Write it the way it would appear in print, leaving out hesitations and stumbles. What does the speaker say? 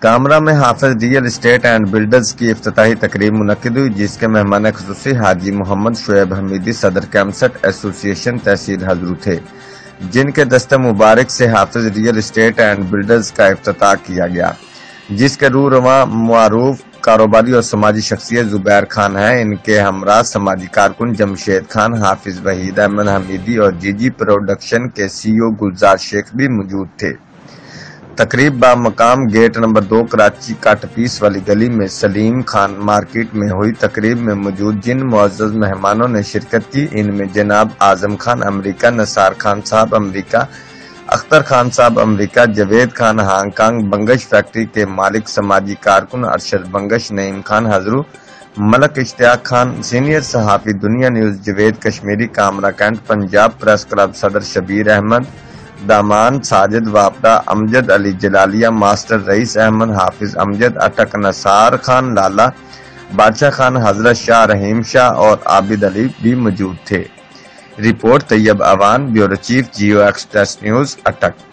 کامرا میں حافظ real estate and builders کی افتتاحی تقریب منعقد ہوئی، جس کے مہمان خصوصی حاجی محمد شعیب حمیدی صدر کیمسٹ ایسوسی ایشن تحصیل حضرو تھے، جن کے دستہ مبارک سے حافظ ریئل اسٹیٹ اینڈ بلڈرز کا افتتاح کیا گیا، جس کے رواں معروف کاروباری اور سماجی شخصیت زبیر خان ہیں۔ ان کے ہمراہ سماجی کارکن جمشید خان، حافظ وحید احمد حمیدی اور جی جی پروڈکشن کے سی او گلزار شیخ بھی موجود تھے۔ تقریب بمقام گیٹ نمبر 2 کراچی کٹ پیس والی گلی میں سلیم خان مارکیٹ میں ہوئی۔ تقریب میں موجود جن معزز مہمانوں نے شرکت کی، ان میں جناب اعظم خان امریکہ، نثار خان صاحب امریکہ، اختر خان صاحب America, Javed Khan Hong Kong, Bangash factory کے مالک سماجی کارکن ارشد بنگش، نعیم خان حضرو، ملک اشتیاق خان، سینئر صحافی Dunya news Javed Kashmiri, Kamra cantt Punjab press club صدر شبیر احمد، دامان ساجد وابڈا، امجد علی جلالیہ، ماسٹر رئیس احمد، حافظ امجد اٹک، نثار خان لالا، بادشاہ خان حضرت شاہ، رحیم شاہ اور عابد علی بھی موجود تھے۔ Report Tayyab Awan, bureau chief Geo express news, اٹک۔